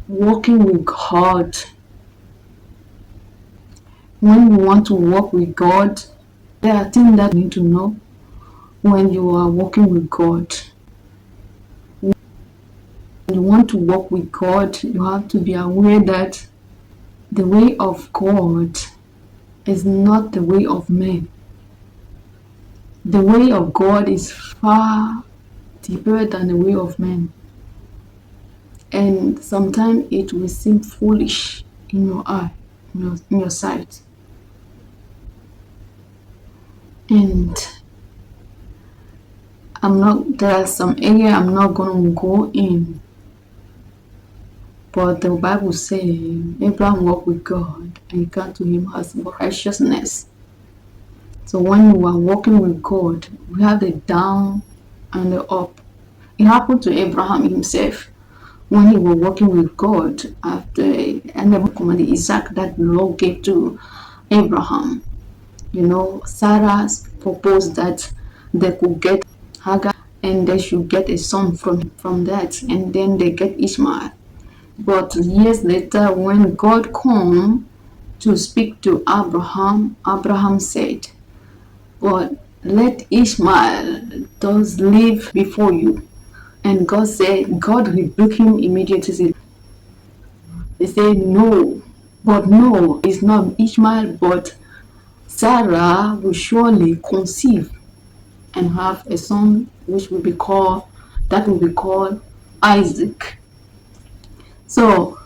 walking with God, when you want to walk with God, there are things that you need to know when you are walking with God. When you want to walk with God, you have to be aware that the way of God is not the way of men. The way of God is far deeper than the way of men. And sometimes it will seem foolish in your eye, in your sight. And there are some area I'm not going to go in. But the Bible says Abraham walked with God and he came to him as righteousness. So when you are walking with God, we have the down and the up. It happened to Abraham himself when he was walking with God after and the commanded Isaac that the Lord gave to Abraham. Sarah proposed that they could get Hagar and they should get a son from that, and then they get Ishmael. But years later, when God came to speak to Abraham, Abraham said, "But let Ishmael does live before you." And God rebuked him immediately. He said, "No, but no, it's not Ishmael, but Sarah will surely conceive and have a son that will be called Isaac." So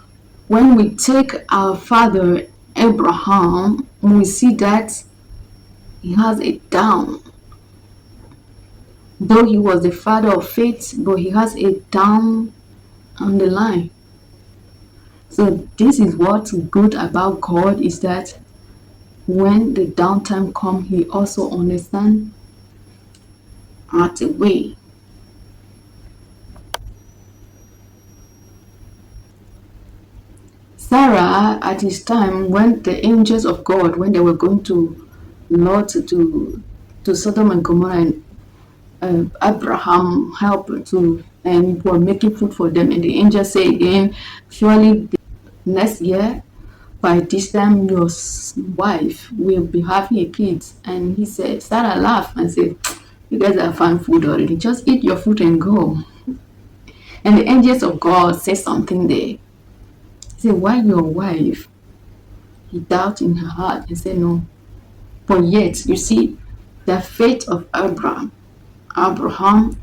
when we take our father Abraham, we see that he has a down. Though he was the father of faith, but he has a down on the line. So this is what's good about God, is that when the downtime comes, he also understands how to wait. Sarah, at this time, when the angels of God, when they were going to Lord to Sodom and Gomorrah, and Abraham helped to, and were making food for them, and the angel said again, "Surely next year, by this time, your wife will be having a kid." And he said, Sarah laughed and said, "You guys have found food already. Just eat your food and go." And the angels of God said something there. He said, "Why your wife?" He doubted in her heart and said, "No." But yet, you see, the faith of Abraham,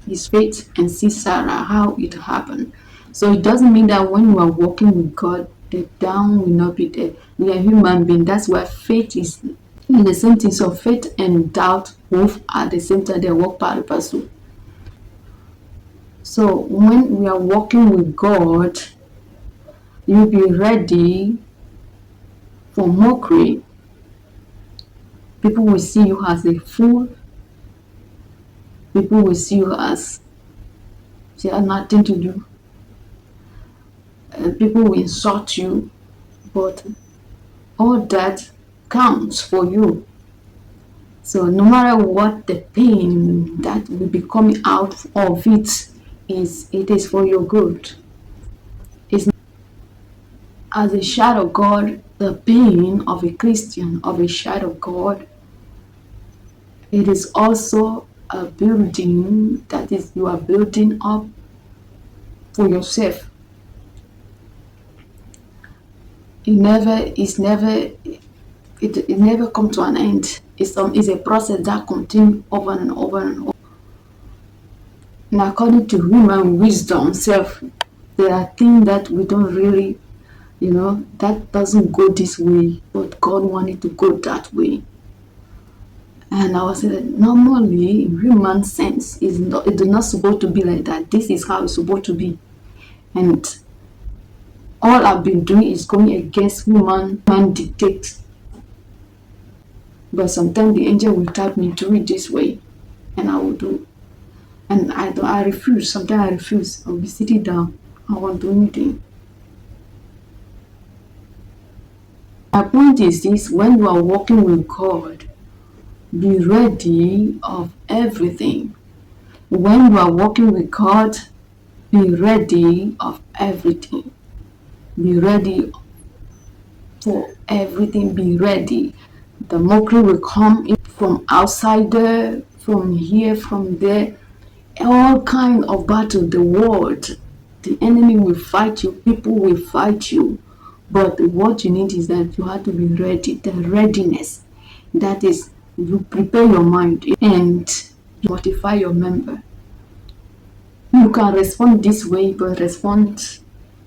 his faith, and see Sarah, how it happened. So it doesn't mean that when you are walking with God, the down will not be there. We are human beings. That's why faith is in the same thing. So faith and doubt both at the same time, they work part of pursue. So when we are walking with God, you'll be ready for mockery. People will see you as a fool. People will see you as you have nothing to do. People will insult you, but all that counts for you. So no matter what the pain that will be coming out of it is for your good. It's as a child of God, the pain of a Christian, of a child of God, it is also a building that is you are building up for yourself. It never come to an end. It's a process that continues over and over and over. And according to human wisdom self, there are things that we don't really, that doesn't go this way, but God wanted to go that way. And I was saying, normally, human sense it is not supposed to be like that. This is how it's supposed to be. And all I've been doing is going against human dictates. But sometimes the angel will tell me to read this way, and I will do. And I refuse. Sometimes I refuse. I'll be sitting down. I won't do anything. My point is this: when you are walking with God, be ready of everything. When you are walking with God, be ready of everything. Be ready for everything. Be ready. The mockery will come in from outside there, from here, from there. All kind of battle. The world, the enemy will fight you. People will fight you. But what you need is that you have to be ready. The readiness. That is, you prepare your mind and you mortify your member. You can respond this way, but respond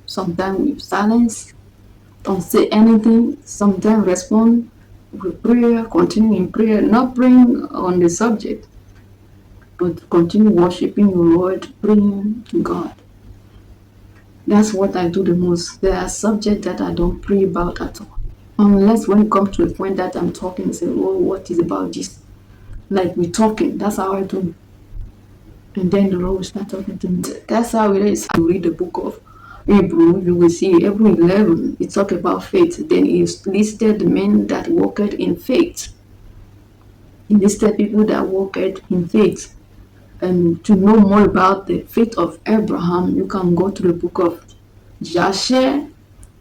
sometimes with silence. Don't say anything. Sometimes respond with prayer, continue in prayer, not praying on the subject, but continue worshiping your Lord, praying to God. That's what I do the most. There are subjects that I don't pray about at all. Unless when it comes to a point that I'm talking, say, oh, what is about this? Like we're talking, that's how I do. And then the Lord will start talking to me. That's how it is. You read the book of Hebrew, you will see Hebrew 11, it talks about faith. Then he listed the men that walked in faith. He listed people that walked in faith. And to know more about the faith of Abraham, you can go to the book of Joshua.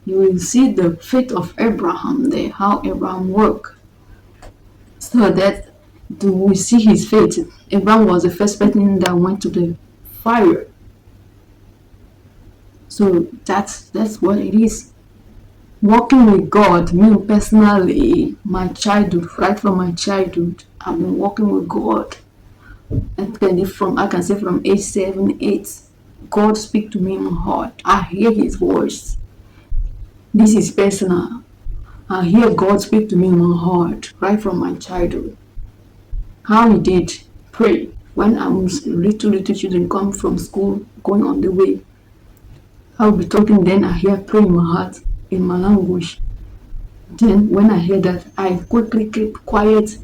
You will see the faith of Abraham there, how Abraham worked. So that we see his faith. Abraham was the first person that went to the fire. So that's what it is. Walking with God, me personally, my childhood, right from my childhood, I've been walking with God. And I can say from age 7, 8, God speak to me in my heart. I hear his voice. This is personal. I hear God speak to me in my heart right from my childhood. How he did pray when I was little children come from school, going on the way. I'll be talking, then I hear pray in my heart, in my language. Then when I hear that, I quickly keep quiet.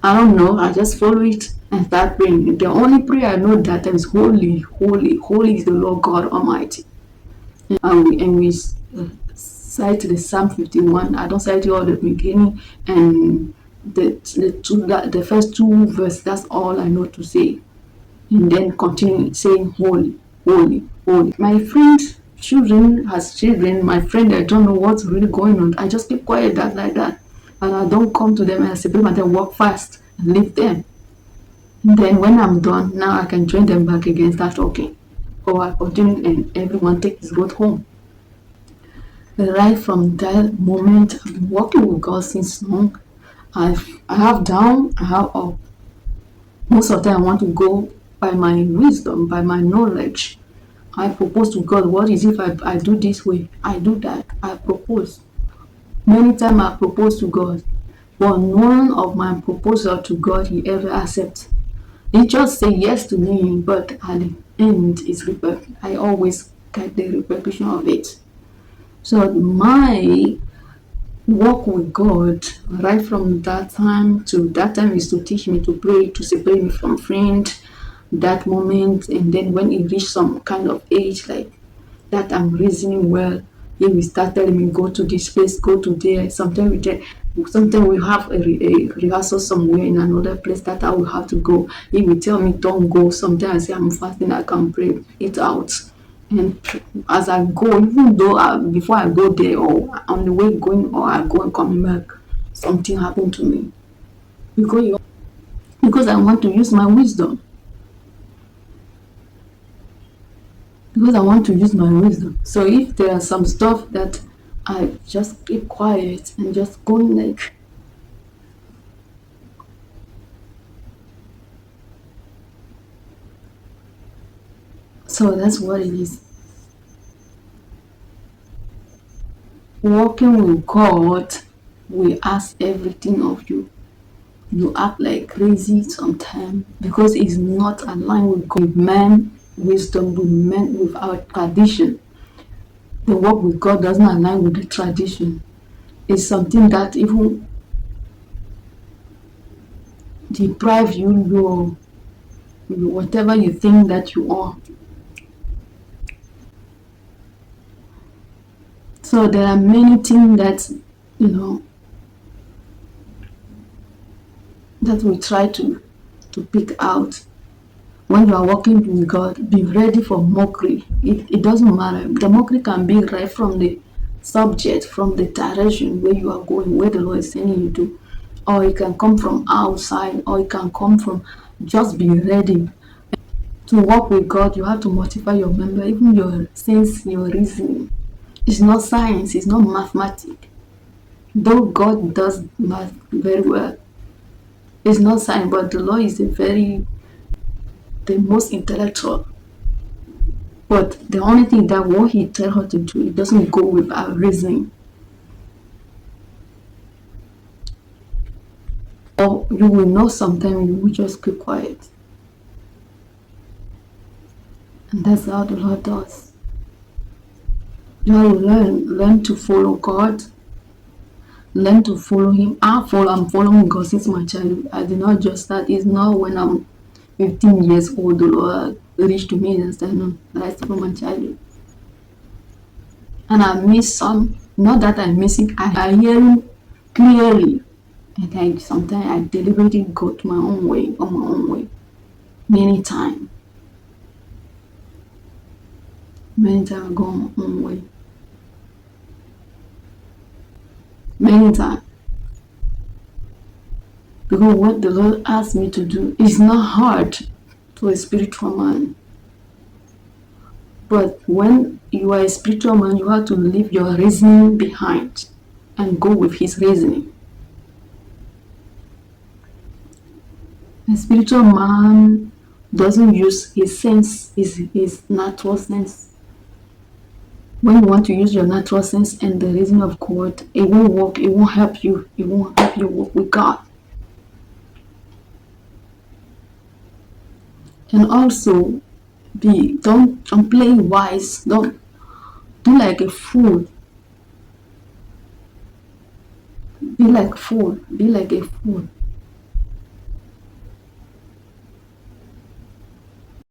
I don't know, I just follow it and start praying. The only prayer I know that is holy, holy, holy is the Lord God Almighty. And we cite the Psalm 51. I don't cite it all the beginning and the first two verses. That's all I know to say. And then continue saying holy, holy, holy. My friends, my friend, I don't know what's really going on. I just keep quiet like that. And I don't come to them and I separate myself, walk fast and leave them. And then when I'm done, now I can join them back again, start talking. Or I continue and everyone take his road home. Right from that moment, I've been walking with God since long. I have down, I have up. Most of the time I want to go by my wisdom, by my knowledge. I propose to God, what is if I do this way? I do that. I propose. Many times I propose to God, but none of my proposal to God he ever accepts. He just say yes to me, but at the end, I always get the repercussion of it. So my walk with God right from that time to that time is to teach me to pray, to separate me from friends, that moment. And then when it reached some kind of age like that, I'm reasoning well, he will start telling me go to this place, go to there. Sometimes we have a rehearsal somewhere in another place that I will have to go. He will tell me don't go. Sometimes I say I'm fasting, I can pray it out. And as I go, even though before I go there or on the way going or I go and coming back, something happened to me because I want to use my wisdom. Because I want to use my wisdom. So if there are some stuff that I just keep quiet and just going like, so that's what it is. Walking with God, we ask everything of you. You act like crazy sometimes because it's not aligned with God. With man wisdom, with our tradition. The work with God doesn't align with the tradition. It's something that even deprive you your whatever you think that you are. So there are many things that that we try to pick out. When you are walking with God, be ready for mockery. It doesn't matter. The mockery can be right from the subject from the direction where you are going, where the Lord is sending you to. Or it can come from outside, or it can come from, just be ready. To walk with God, you have to mortify your member, even your sense, your reasoning. It's not science, it's not mathematics. Though God does math very well, it's not science, but the Lord is the most intellectual. But the only thing that what He tells her to do, it doesn't go with our reasoning. Or you will know sometimes you will just keep quiet. And that's how the Lord does. You have to learn to follow God, learn to follow Him. I'm following God since my childhood. I did not just start. It's not when I'm 15 years old the Lord reached to me and said, no, that's from my childhood. And I miss some, not that I miss it, I hear Him clearly. And sometimes I deliberately go to my own way, on my own way. Many times. Many times I go on my own way. Many times. Because what the Lord asked me to do is not hard to a spiritual man. But when you are a spiritual man, you have to leave your reasoning behind and go with His reasoning. A spiritual man doesn't use his sense, his natural sense. When you want to use your natural sense and the reason of God, it won't work, it won't help you. It won't help you walk with God. And also, don't play wise. Don't do like a fool. Be like a fool.